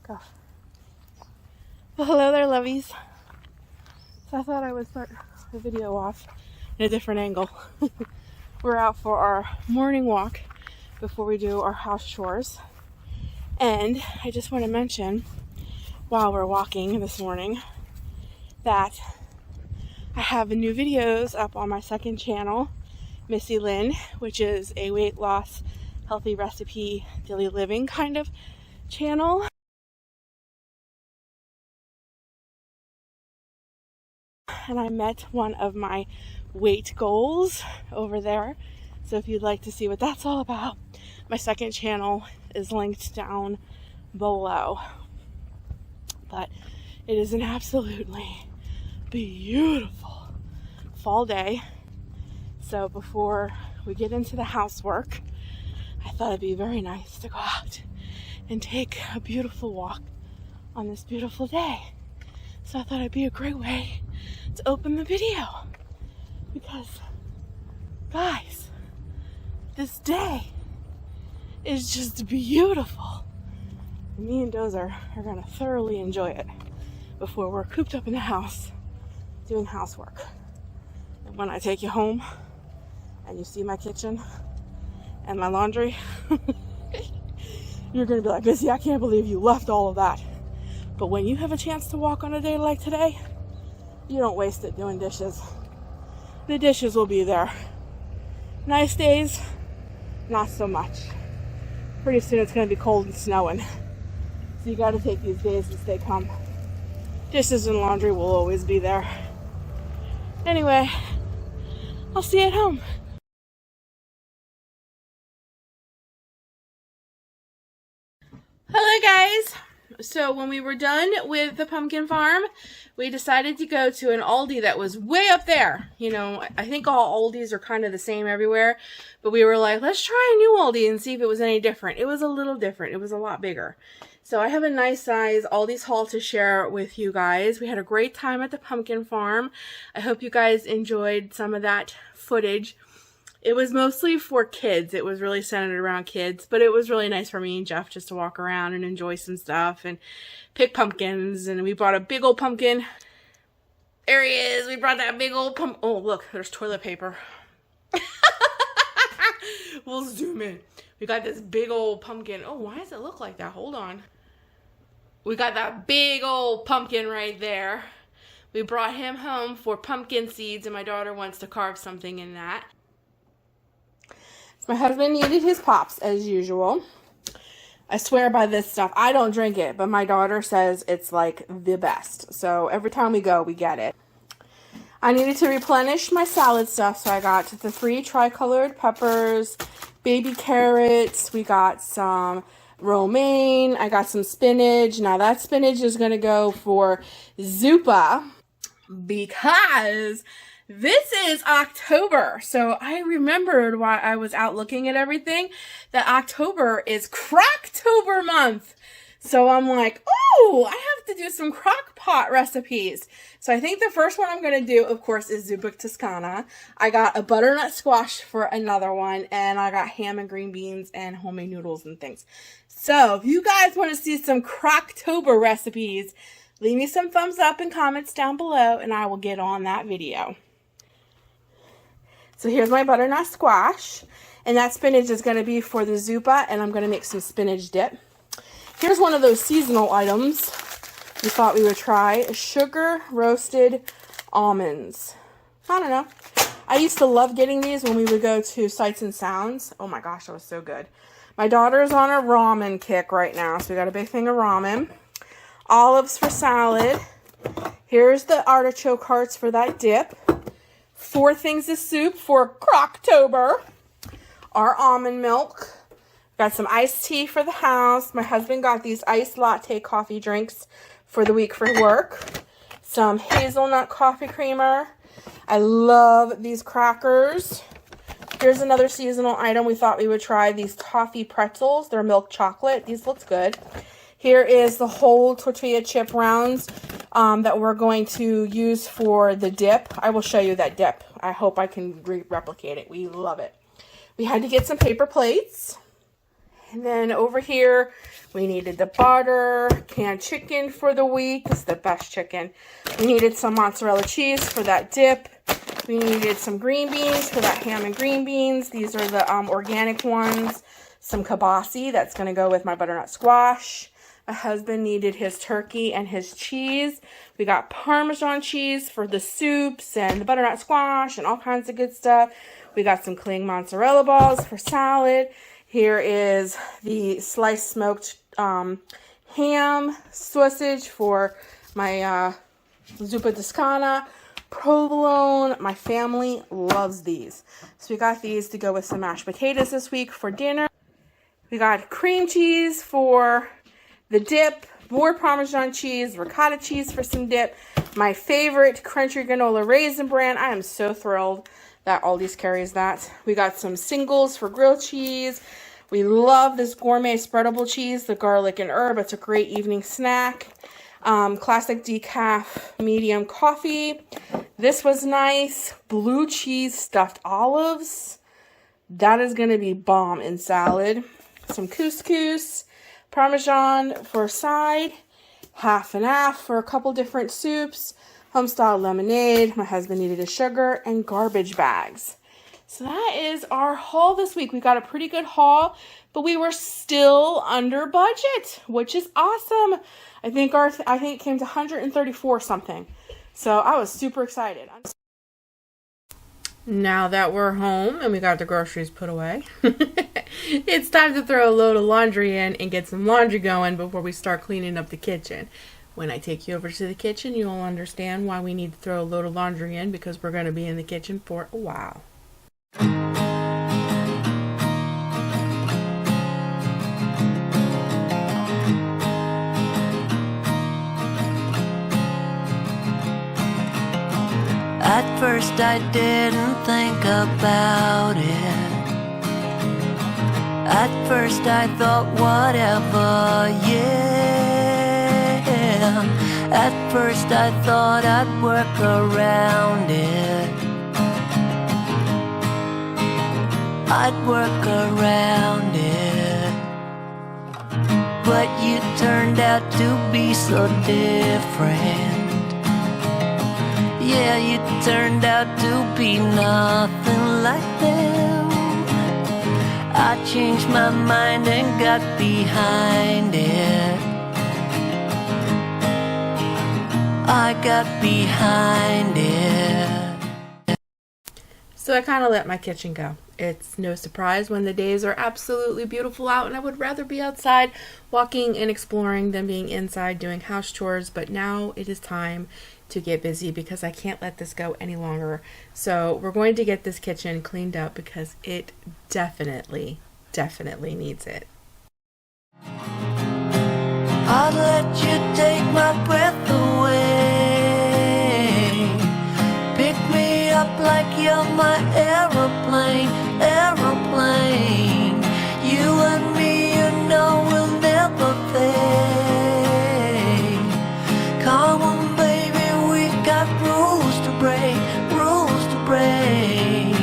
Go. Well, hello there, lovies. So I thought I would start the video off in a different angle. We're out for our morning walk before we do our house chores. And I just want to mention, while we're walking this morning, that I have new videos up on my second channel, Missy Lynn, which is a weight loss, healthy recipe, daily living kind of channel. And I met one of my weight goals over there. So if you'd like to see what that's all about, my second channel is linked down below. But it is an absolutely beautiful fall day. So before we get into the housework, I thought it'd be very nice to go out and take a beautiful walk on this beautiful day. So I thought it'd be a great way to open the video, because guys, this day is just beautiful. Me and Dozer are gonna thoroughly enjoy it before we're cooped up in the house doing housework. And when I take you home and you see my kitchen and my laundry, you're gonna be like, Missy, I can't believe you left all of that. But when you have a chance to walk on a day like today, you don't waste it doing dishes. The dishes will be there. Nice days, not so much. Pretty soon it's going to be cold and snowing. So you got to take these days as they come. Dishes and laundry will always be there. Anyway, I'll see you at home. Hello guys! So when we were done with the pumpkin farm, we decided to go to an Aldi that was way up there. You know, I think all Aldis are kind of the same everywhere, but we were like, let's try a new Aldi and see if it was any different. It was a little different. It was a lot bigger. So I have a nice size Aldi's haul to share with you guys. We had a great time at the pumpkin farm. I hope you guys enjoyed some of that footage. It was mostly for kids. It was really centered around kids, but it was really nice for me and Jeff just to walk around and enjoy some stuff and pick pumpkins. And we brought a big old pumpkin. There he is. We brought that big old pumpkin. Oh, look, there's toilet paper. We'll zoom in. We got this big old pumpkin. Oh, why does it look like that? Hold on. We got that big old pumpkin right there. We brought him home for pumpkin seeds, and my daughter wants to carve something in that. My husband needed his pops as usual. I swear by this stuff. I don't drink it, but my daughter says it's like the best. So every time we go, we get it. I needed to replenish my salad stuff, so I got the 3 tricolored peppers, baby carrots. We got some romaine. I got some spinach. Now that spinach is going to go for Zuppa because this is October. So I remembered while I was out looking at everything that October is Croctober month. So I'm like, oh, I have to do some crock pot recipes. So I think the first one I'm going to do, of course, is Zuppa Toscana. I got a butternut squash for another one, and I got ham and green beans and homemade noodles and things. So if you guys want to see some Croctober recipes, leave me some thumbs up and comments down below, and I will get on that video. So here's my butternut squash, and that spinach is going to be for the Zuppa, and I'm going to make some spinach dip. Here's one of those seasonal items we thought we would try, sugar roasted almonds. I don't know. I used to love getting these when we would go to Sights and Sounds. Oh my gosh, that was so good. My daughter's on a ramen kick right now, so we got a big thing of ramen. Olives for salad. Here's the artichoke hearts for that dip. 4 things of soup for Croctober. Our almond milk. Got some iced tea for the house. My husband got these iced latte coffee drinks for the week for work. Some hazelnut coffee creamer. I love these crackers. Here's another seasonal item we thought we would try. These toffee pretzels. They're milk chocolate. These look good. Here is the whole tortilla chip rounds that we're going to use for the dip. I will show you that dip. I hope I can replicate it. We love it. We had to get some paper plates. And then over here, we needed the butter, canned chicken for the week. This is the best chicken. We needed some mozzarella cheese for that dip. We needed some green beans for that ham and green beans. These are the organic ones. Some kibasi, that's going to go with my butternut squash. My husband needed his turkey and his cheese. We got Parmesan cheese for the soups and the butternut squash and all kinds of good stuff. We got some cling mozzarella balls for salad. Here is the sliced smoked ham sausage for my Zuppa Toscana. Provolone. My family loves these. So we got these to go with some mashed potatoes this week for dinner. We got cream cheese for the dip, more Parmesan cheese, ricotta cheese for some dip. My favorite crunchy granola raisin bran. I am so thrilled that Aldi's carries that. We got some singles for grilled cheese. We love this gourmet spreadable cheese, the garlic and herb. It's a great evening snack. Classic decaf medium coffee. This was nice. Blue cheese stuffed olives. That is going to be bomb in salad. Some couscous. Parmesan for a side. Half and half for a couple different soups. Homestyle lemonade. My husband needed his sugar. And garbage bags. So that is our haul this week. We got a pretty good haul, but we were still under budget, which is awesome. I think it came to 134 something. So I was super excited. Now that we're home and we got the groceries put away, it's time to throw a load of laundry in and get some laundry going before we start cleaning up the kitchen. When I take you over to the kitchen, you'll understand why we need to throw a load of laundry in, because we're going to be in the kitchen for a while. At first I didn't think about it. At first I thought whatever, yeah. At first I thought I'd work around it. I'd work around it. But you turned out to be so different. Yeah, you turned out to be nothing like them. I changed my mind and got behind it. I got behind it. So I kind of let my kitchen go. It's no surprise when the days are absolutely beautiful out, and I would rather be outside walking and exploring than being inside doing house chores. But now it is time to get busy because I can't let this go any longer. So we're going to get this kitchen cleaned up because it definitely needs it. I'd let you take my breath away. Pick me up like you're my aeroplane, aeroplane. You and me, you know, will never fade. Come on, baby, we got rules to break, rules to break.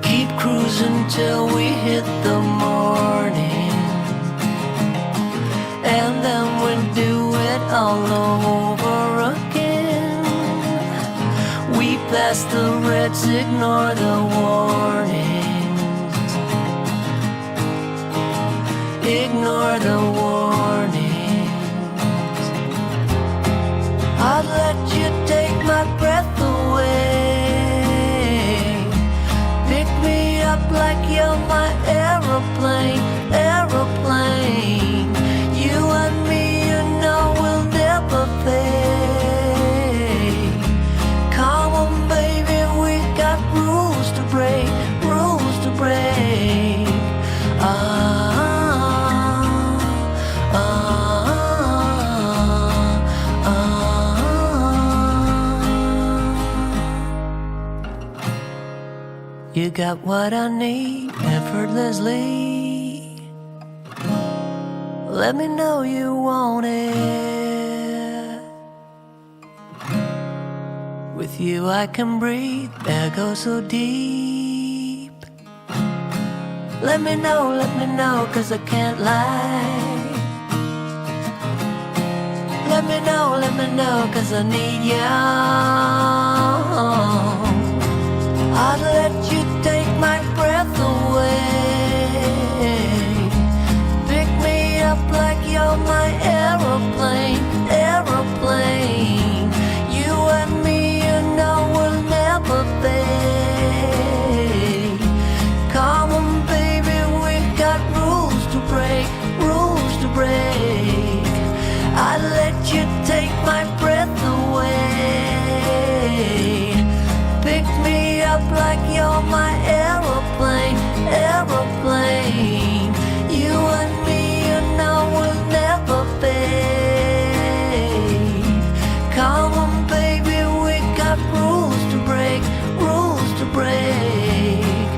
Keep cruising till we hit the morning, and then we'll do it all over again. We pass the reds, ignore the warnings, ignore the warnings. I'd let you take my breath away. Pick me up like you're my aeroplane, aeroplane. You and me, you know, will never fade. Come on, baby, we got rules to break, rules to break. You got what I need effortlessly. Let me know you want it. With you I can breathe, air goes so deep. Let me know, 'cause I can't lie. Let me know, 'cause I need you. I'd let you take my breath away. Pick me up like you're my aeroplane, aeroplane. You and me, you know we'll never fade. Come on, baby, we got rules to break, rules to break. I'd let you take my breath away. Pick me up like you're my aeroplane, aeroplane. You and me, you know we'll never fade. Come on, baby, we got rules to break, rules to break.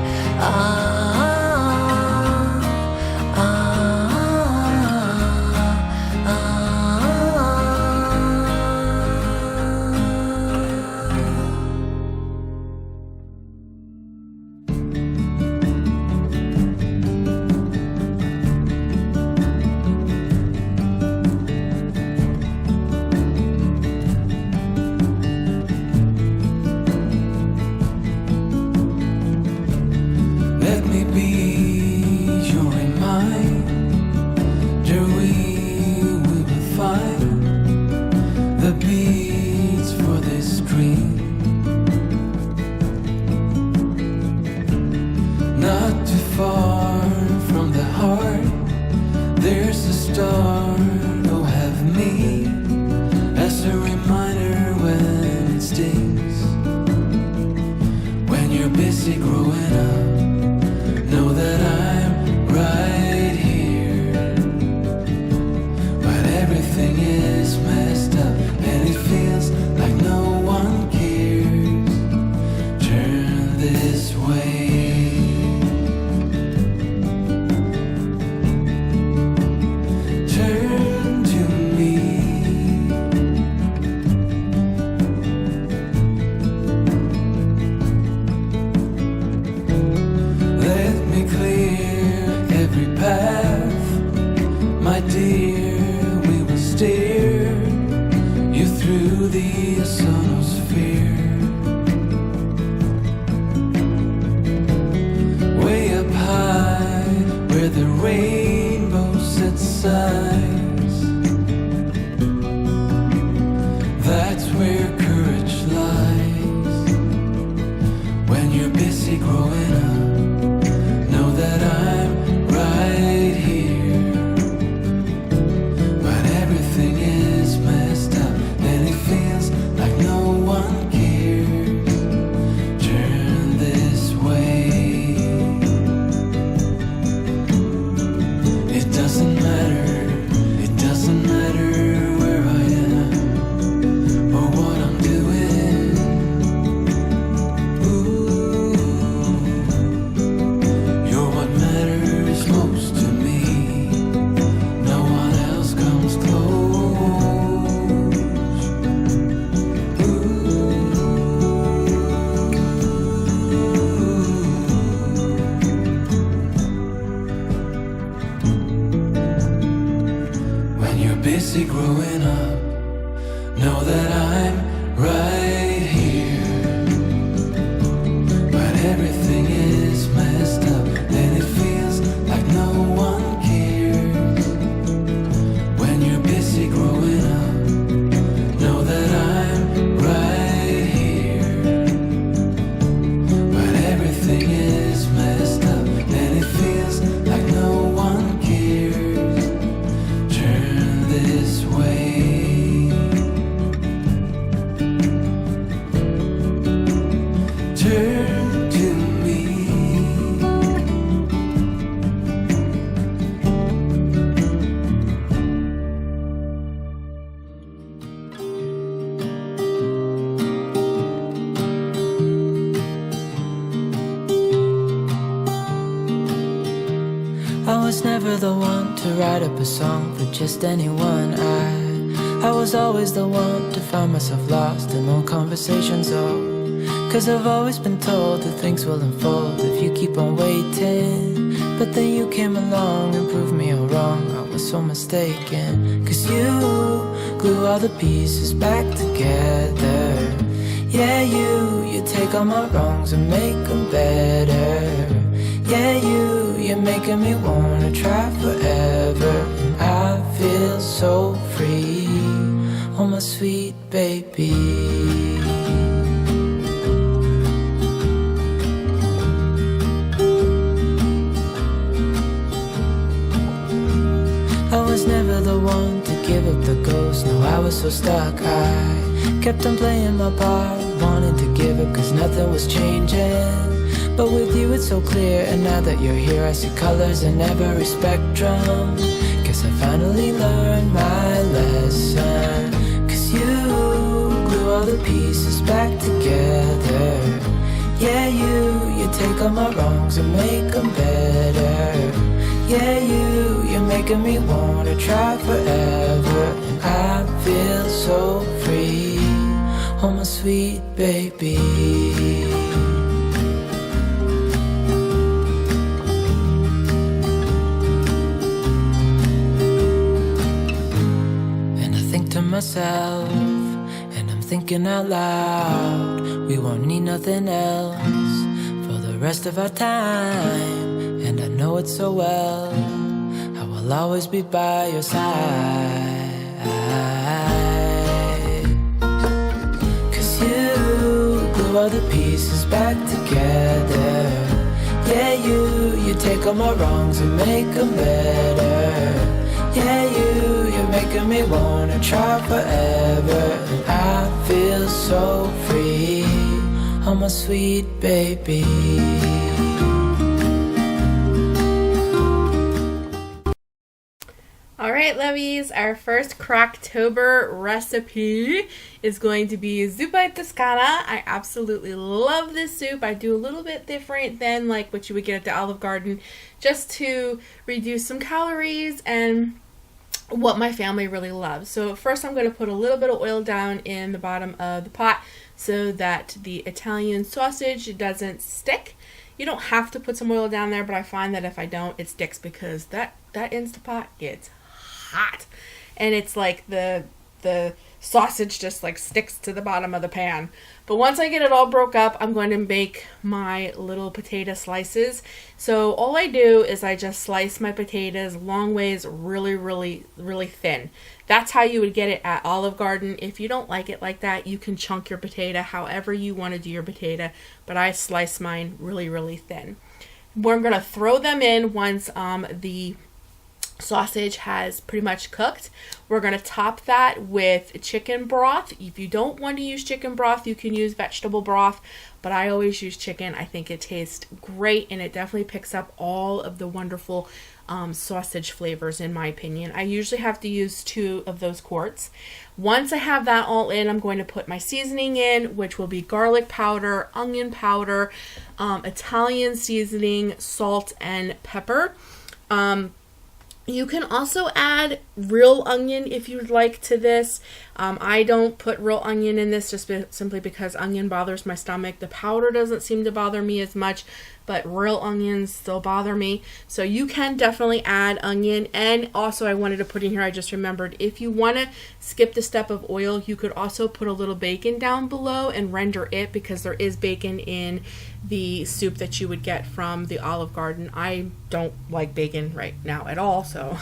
I was never the one to write up a song for just anyone. I was always the one to find myself lost in long conversations. conversations, oh, 'cause I've always been told that things will unfold if you keep on waiting. But then you came along and proved me all wrong. I was so mistaken, 'cause you glue all the pieces back together. Yeah, you take all my wrongs and make them better. Yeah, you're making me wanna try forever. And I feel so free, oh my sweet baby. I was never the one to give up the ghost. No, I was so stuck. I kept on playing my part, wanted to give up 'cause nothing was changing. But with you it's so clear, and now that you're here I see colors in every spectrum. Guess I finally learned my lesson, 'cause you glue all the pieces back together. Yeah, you take all my wrongs and make them better. Yeah, you're making me wanna try forever. And I feel so free, oh my sweet baby. Myself, and I'm thinking out loud, we won't need nothing else for the rest of our time. And I know it so well, I will always be by your side. 'Cause you glue all the pieces back together. Yeah, you take all my wrongs and make them better. Yeah, you're making me wanna try forever. And I feel so free, oh my sweet baby. Alright, lovies, our first Croctober recipe is going to be Zuppa Toscana. I absolutely love this soup. I do a little bit different than like what you would get at the Olive Garden, just to reduce some calories and what my family really loves. So first I'm going to put a little bit of oil down in the bottom of the pot so that the Italian sausage doesn't stick. You don't have to put some oil down there, but I find that if I don't, it sticks because that Instapot gets hot. And it's like the sausage just like sticks to the bottom of the pan. But once I get it all broke up, I'm going to make my little potato slices. So all I do is I just slice my potatoes long ways, really, really, really thin. That's how you would get it at Olive Garden. If you don't like it like that, you can chunk your potato however you want to do your potato. But I slice mine really, really thin. We're going to throw them in once the sausage has pretty much cooked. We're going to top that with chicken broth. If you don't want to use chicken broth, you can use vegetable broth, but I always use chicken. I think it tastes great, and it definitely picks up all of the wonderful sausage flavors, in my opinion. I usually have to use 2 of those quarts. Once I have that all in, I'm going to put my seasoning in, which will be garlic powder, onion powder, Italian seasoning, salt, and pepper. You can also add real onion if you'd like to this. I don't put real onion in this just simply because onion bothers my stomach. The powder doesn't seem to bother me as much, but real onions still bother me. So you can definitely add onion. And also I wanted to put in here, I just remembered, if you want to skip the step of oil, you could also put a little bacon down below and render it, because there is bacon in the soup that you would get from the Olive Garden. I don't like bacon right now at all, so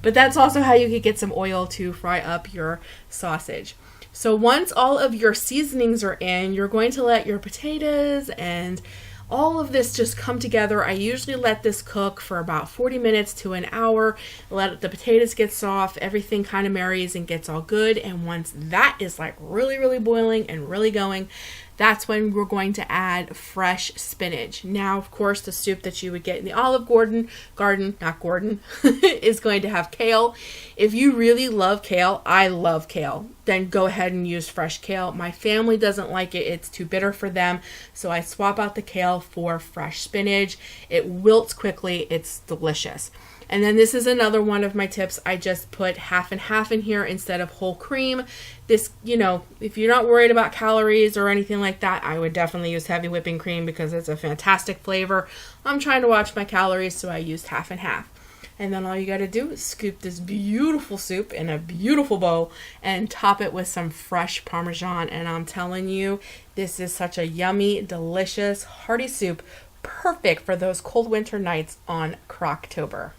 but that's also how you could get some oil to fry up your sausage. So once all of your seasonings are in, you're going to let your potatoes and all of this just come together. I usually let this cook for about 40 minutes to an hour. Let the potatoes get soft, everything kind of marries and gets all good. And once that is like really, really boiling and really going, that's when we're going to add fresh spinach. Now, of course, the soup that you would get in the Olive Garden, is going to have kale. If you really love kale, I love kale, then go ahead and use fresh kale. My family doesn't like it. It's too bitter for them. So I swap out the kale for fresh spinach. It wilts quickly. It's delicious. And then this is another one of my tips. I just put half and half in here instead of whole cream. This, you know, if you're not worried about calories or anything like that, I would definitely use heavy whipping cream because it's a fantastic flavor. I'm trying to watch my calories, so I used half and half. And then all you got to do is scoop this beautiful soup in a beautiful bowl and top it with some fresh Parmesan. And I'm telling you, this is such a yummy, delicious, hearty soup, perfect for those cold winter nights on Croctober.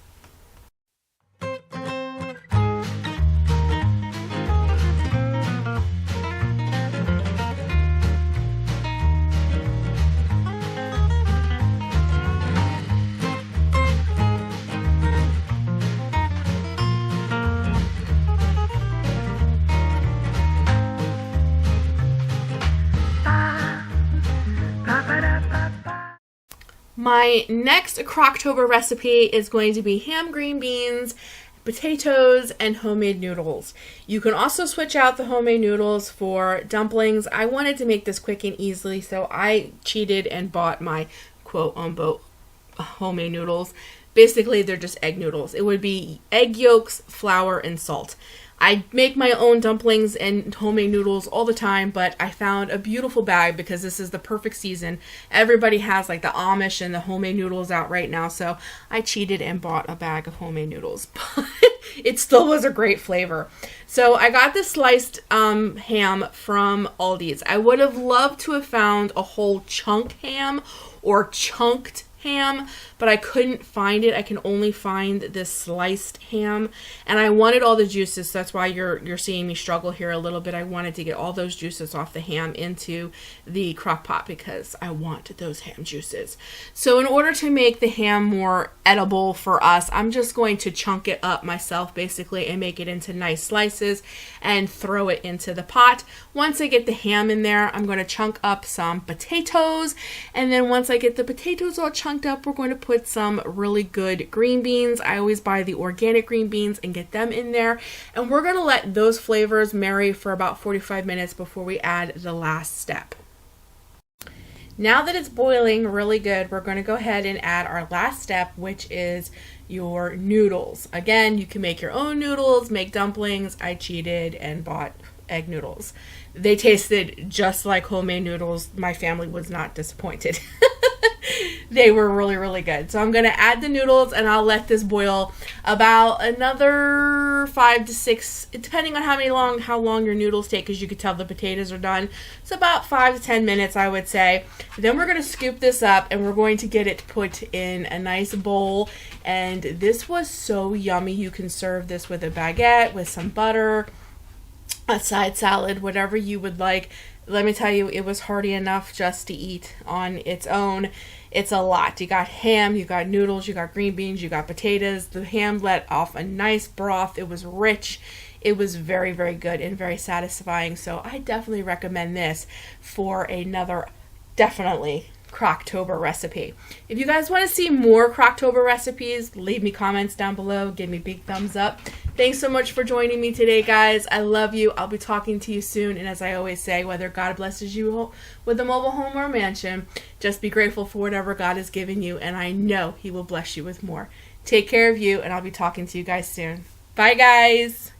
My next Croctober recipe is going to be ham, green beans, potatoes, and homemade noodles. You can also switch out the homemade noodles for dumplings. I wanted to make this quick and easily, so I cheated and bought my quote-unquote homemade noodles. Basically, they're just egg noodles. It would be egg yolks, flour, and salt. I make my own dumplings and homemade noodles all the time, but I found a beautiful bag because this is the perfect season. Everybody has like the Amish and the homemade noodles out right now, so I cheated and bought a bag of homemade noodles, but it still was a great flavor. So I got this sliced ham from Aldi's. I would have loved to have found a whole chunk ham or chunked ham, but I couldn't find it. I can only find this sliced ham, and I wanted all the juices, so that's why you're seeing me struggle here a little bit. I wanted to get all those juices off the ham into the crock pot because I want those ham juices. So in order to make the ham more edible for us, I'm just going to chunk it up myself basically and make it into nice slices and throw it into the pot. Once I get the ham in there, I'm going to chunk up some potatoes, and then once I get the potatoes all chunked up, we're going to put some really good green beans. I always buy the organic green beans and get them in there, and we're going to let those flavors marry for about 45 minutes before we add the last step. Now that it's boiling really good, we're going to go ahead and add our last step, which is your noodles. Again, you can make your own noodles, make dumplings. I cheated and bought egg noodles. They tasted just like homemade noodles. My family was not disappointed. They were really, really good. So I'm going to add the noodles, and I'll let this boil about another 5 to 6, depending on how long your noodles take, because you could tell the potatoes are done. So about 5 to 10 minutes, I would say. Then we're going to scoop this up, and we're going to get it put in a nice bowl. And this was so yummy. You can serve this with a baguette, with some butter, a side salad, whatever you would like. Let me tell you, it was hearty enough just to eat on its own. It's a lot. You got ham, you got noodles, you got green beans, you got potatoes. The ham let off a nice broth. It was rich. It was very, very good and very satisfying. So I definitely recommend this for another, definitely, Croctober recipe. If you guys want to see more Croctober recipes, leave me comments down below. Give me big thumbs up. Thanks so much for joining me today, guys. I love you. I'll be talking to you soon. And as I always say, whether God blesses you with a mobile home or a mansion, just be grateful for whatever God has given you. And I know He will bless you with more. Take care of you, and I'll be talking to you guys soon. Bye, guys.